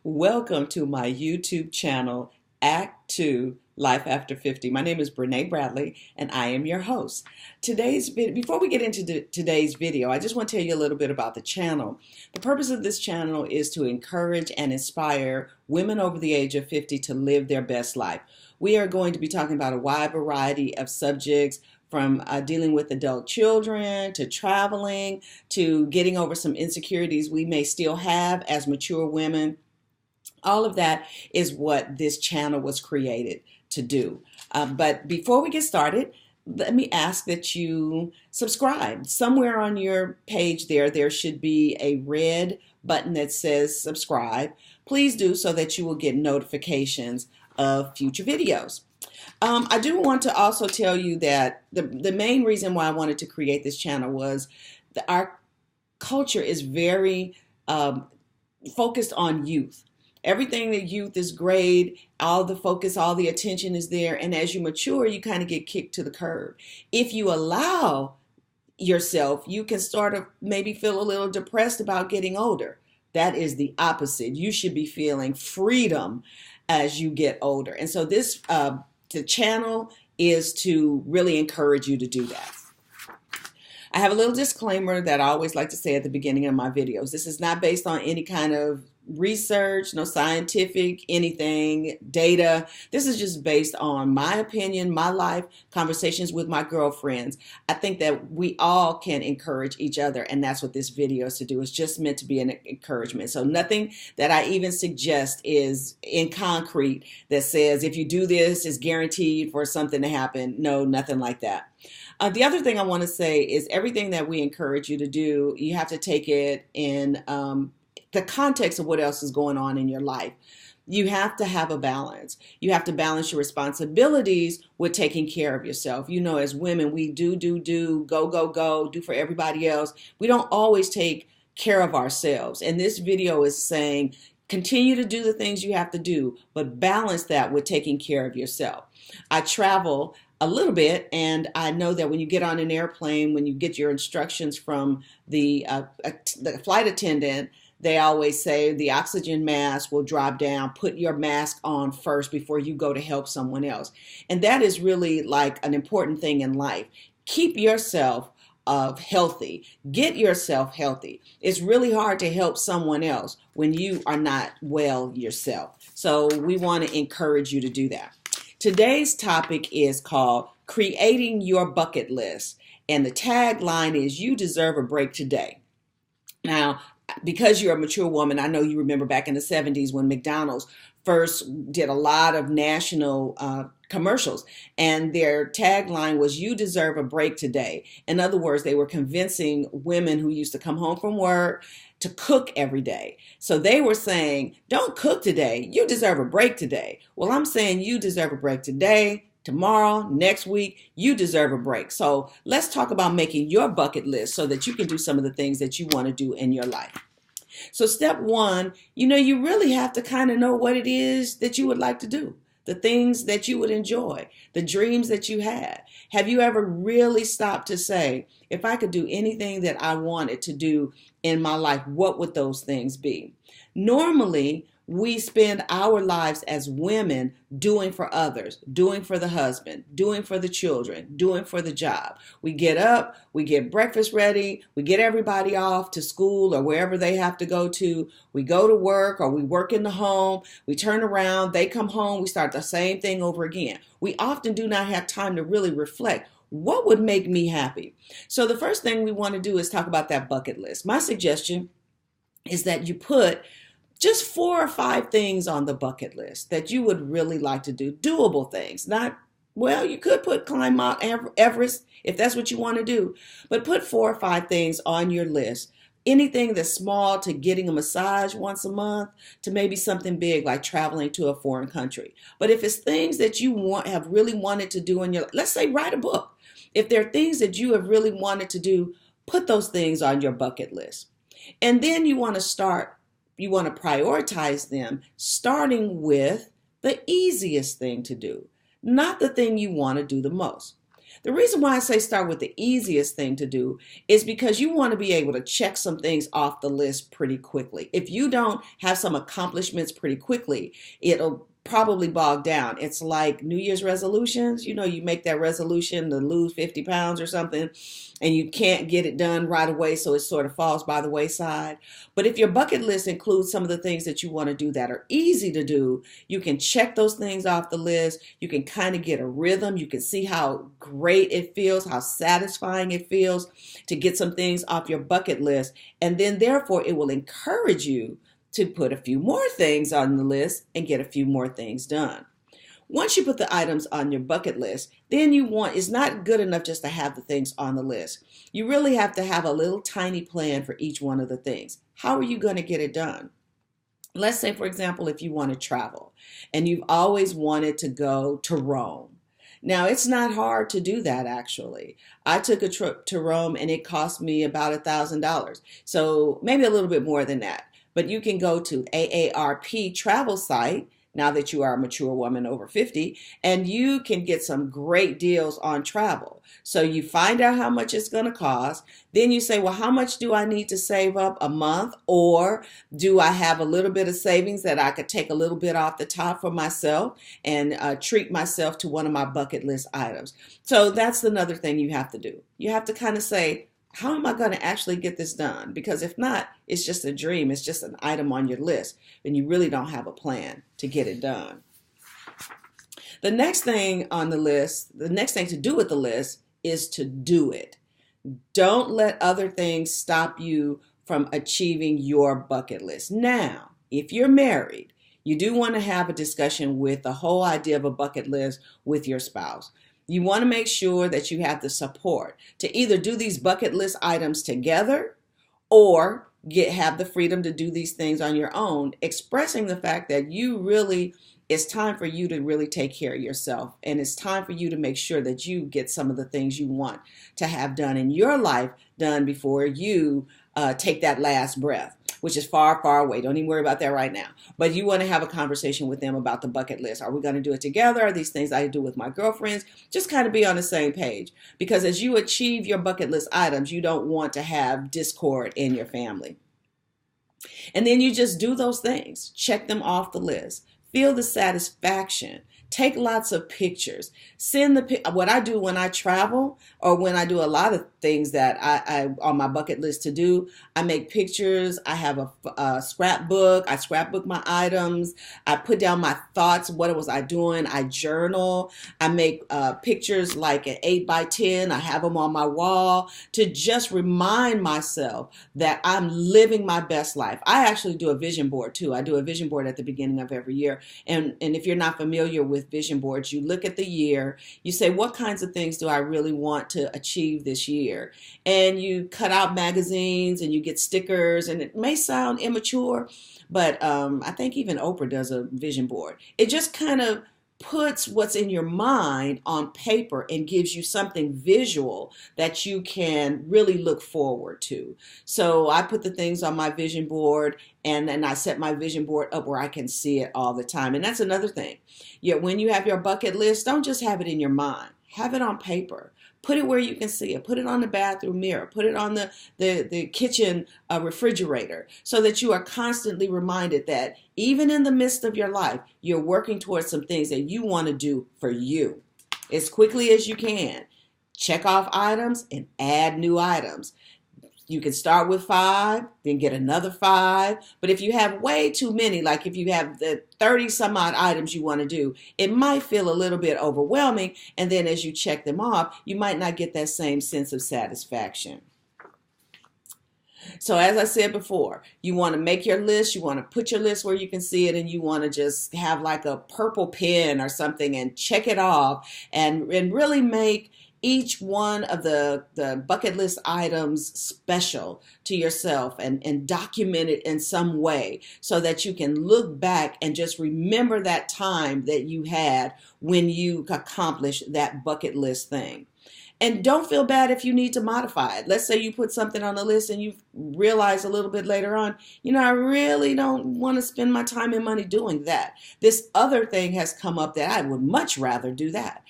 Welcome to my YouTube channel, Act 2, Life After 50. My name is Brene Bradley, and I am your host. Before we get into today's video, I just want to tell you a little bit about the channel. The purpose of this channel is to encourage and inspire women over the age of 50 to live their best life. We are going to be talking about a wide variety of subjects, from dealing with adult children, to traveling, to getting over some insecurities we may still have as mature women. All of that is what this channel was created to do. But before we get started, let me ask that you subscribe. Somewhere on your page there should be a red button that says subscribe. Please do, so that you will get notifications of future videos. I do want to also tell you that the main reason why I wanted to create this channel was that our culture is very focused on youth. Everything that youth is great, all the focus, all the attention is there, and as you mature, you kind of get kicked to the curb. If you allow yourself, you can start to maybe feel a little depressed about getting older. That is the opposite. You should be feeling freedom as you get older. And so the channel is to really encourage you to do that. I have a little disclaimer that I always like to say at the beginning of my videos. This is not based on any kind of research, no scientific anything, data. This is just based on my opinion, my life, conversations with my girlfriends. I think that we all can encourage each other, and that's what this video is to do. It's just meant to be an encouragement. So nothing that I even suggest is in concrete that says if you do this, it's guaranteed for something to happen. No, nothing like that. The other thing I want to say is everything that we encourage you to do, you have to take it in the context of what else is going on in your life. You have to have a balance. You have to balance your responsibilities with taking care of yourself. You know, as women, we do, go, do for everybody else. We don't always take care of ourselves. And this video is saying, continue to do the things you have to do, but balance that with taking care of yourself. I travel a little bit, and I know that when you get on an airplane, when you get your instructions from the flight attendant, they always say the oxygen mask will drop down. Put your mask on first before you go to help someone else. And that is really like an important thing in life. Keep yourself healthy. Get yourself healthy. It's really hard to help someone else when you are not well yourself. So we want to encourage you to do that. Today's topic is called Creating Your Bucket List. And the tagline is, you deserve a break today. Now, because you're a mature woman, I know you remember back in the 70s when McDonald's first did a lot of national commercials, and their tagline was, you deserve a break today. In other words, they were convincing women who used to come home from work to cook every day. So they were saying, don't cook today, you deserve a break today. Well, I'm saying you deserve a break today, tomorrow, next week, you deserve a break. So let's talk about making your bucket list so that you can do some of the things that you want to do in your life. So step one, you really have to kind of know what it is that you would like to do, the things that you would enjoy, the dreams that you had. Have you ever really stopped to say, if I could do anything that I wanted to do in my life, what would those things be? Normally, we spend our lives as women doing for others, doing for the husband, doing for the children, doing for the job. We get up, we get breakfast ready, we get everybody off to school or wherever they have to go to. We go to work or we work in the home. We turn around, they come home, we start the same thing over again. We often do not have time to really reflect. What would make me happy? So the first thing we want to do is talk about that bucket list. My suggestion is that you put just 4 or 5 things on the bucket list that you would really like to do. Doable things. You could climb Mount Everest if that's what you want to do. But put 4 or 5 things on your list. Anything that's small, to getting a massage once a month, to maybe something big like traveling to a foreign country. But if it's things that you have really wanted to do in your life, let's say write a book. If there are things that you have really wanted to do, put those things on your bucket list. And then you want to prioritize them, starting with the easiest thing to do, not the thing you want to do the most. The reason why I say start with the easiest thing to do is because you want to be able to check some things off the list pretty quickly. If you don't have some accomplishments pretty quickly, it'll probably bog down. It's like New Year's resolutions. You know, you make that resolution to lose 50 pounds or something, and you can't get it done right away, so it sort of falls by the wayside. But if your bucket list includes some of the things that you want to do that are easy to do, you can check those things off the list. You can kind of get a rhythm. You can see how great it feels, how satisfying it feels to get some things off your bucket list. And then therefore it will encourage you to put a few more things on the list and get a few more things done. Once you put the items on your bucket list, then it's not good enough just to have the things on the list. You really have to have a little tiny plan for each one of the things. How are you going to get it done? Let's say, for example, if you want to travel and you've always wanted to go to Rome. Now, it's not hard to do that, actually. I took a trip to Rome and it cost me about $1,000. So maybe a little bit more than that. But you can go to AARP travel site, now that you are a mature woman over 50, and you can get some great deals on travel. So you find out how much it's going to cost. Then you say, well, how much do I need to save up a month? Or do I have a little bit of savings that I could take a little bit off the top for myself and treat myself to one of my bucket list items? So that's another thing you have to do. You have to kind of say, how am I going to actually get this done? Because if not, it's just a dream. It's just an item on your list, and you really don't have a plan to get it done. The next thing on the list, the next thing to do with the list is to do it. Don't let other things stop you from achieving your bucket list. Now, if you're married, you do want to have a discussion with the whole idea of a bucket list with your spouse. You want to make sure that you have the support to either do these bucket list items together or have the freedom to do these things on your own, expressing the fact that it's time for you to really take care of yourself. And it's time for you to make sure that you get some of the things you want to have done in your life done before you take that last breath, which is far, far away. Don't even worry about that right now. But you want to have a conversation with them about the bucket list. Are we going to do it together? Are these things I do with my girlfriends? Just kind of be on the same page. Because as you achieve your bucket list items, you don't want to have discord in your family. And then you just do those things. Check them off the list. Feel the satisfaction. Take lots of pictures. What I do when I travel, or when I do a lot of things that I on my bucket list to do, I make pictures. I have a scrapbook. I scrapbook my items. I put down my thoughts. What was I doing? I journal. I make pictures like an 8x10. I have them on my wall to just remind myself that I'm living my best life. I actually do a vision board too. I do a vision board at the beginning of every year. And if you're not familiar with vision boards, you look at the year, you say, what kinds of things do I really want to achieve this year? And you cut out magazines and you get stickers, and it may sound immature, but I think even Oprah does a vision board. It just kind of puts what's in your mind on paper and gives you something visual that you can really look forward to. So I put the things on my vision board, and then I set my vision board up where I can see it all the time. And that's another thing. Yet when you have your bucket list, don't just have it in your mind. Have it on paper. Put it where you can see it. Put it on the bathroom mirror. Put it on the kitchen refrigerator, so that you are constantly reminded that even in the midst of your life, you're working towards some things that you want to do for you. As quickly as you can, check off items and add new items. You can start with 5, then get another 5. But if you have way too many, like if you have the 30 some odd items you want to do, it might feel a little bit overwhelming. And then as you check them off, you might not get that same sense of satisfaction. So as I said before, you want to make your list, you want to put your list where you can see it, and you want to just have like a purple pen or something and check it off and really make each one of the bucket list items special to yourself, and document it in some way so that you can look back and just remember that time that you had when you accomplished that bucket list thing. And don't feel bad if you need to modify it. Let's say you put something on the list and you realize a little bit later on, I really don't want to spend my time and money doing that. This other thing has come up that I would much rather do that.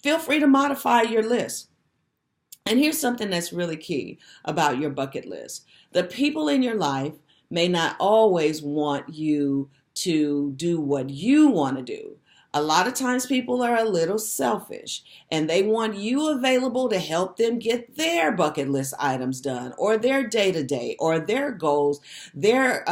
feel free to modify your list. And here's something that's really key about your bucket list. The people in your life may not always want you to do what you want to do. A lot of times people are a little selfish and they want you available to help them get their bucket list items done, or their day-to-day, or their goals, their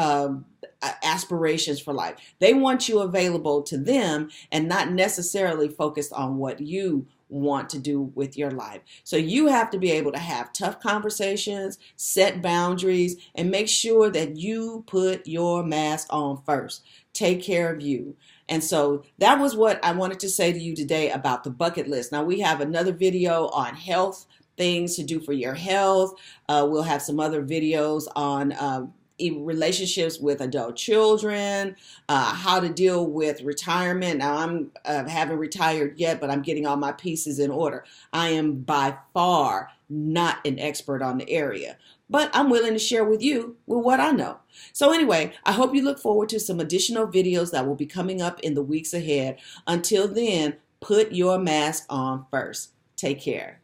aspirations for life. They want you available to them and not necessarily focused on what you want to do with your life. So you have to be able to have tough conversations, set boundaries, and make sure that you put your mask on first. Take care of you. And so that was what I wanted to say to you today about the bucket list. Now we have another video on health, things to do for your health. We'll have some other videos on relationships with adult children, how to deal with retirement. Now I'm haven't retired yet, but I'm getting all my pieces in order. I am by far not an expert on the area, but I'm willing to share with you what I know. So anyway, I hope you look forward to some additional videos that will be coming up in the weeks ahead. Until then, put your mask on first. Take care.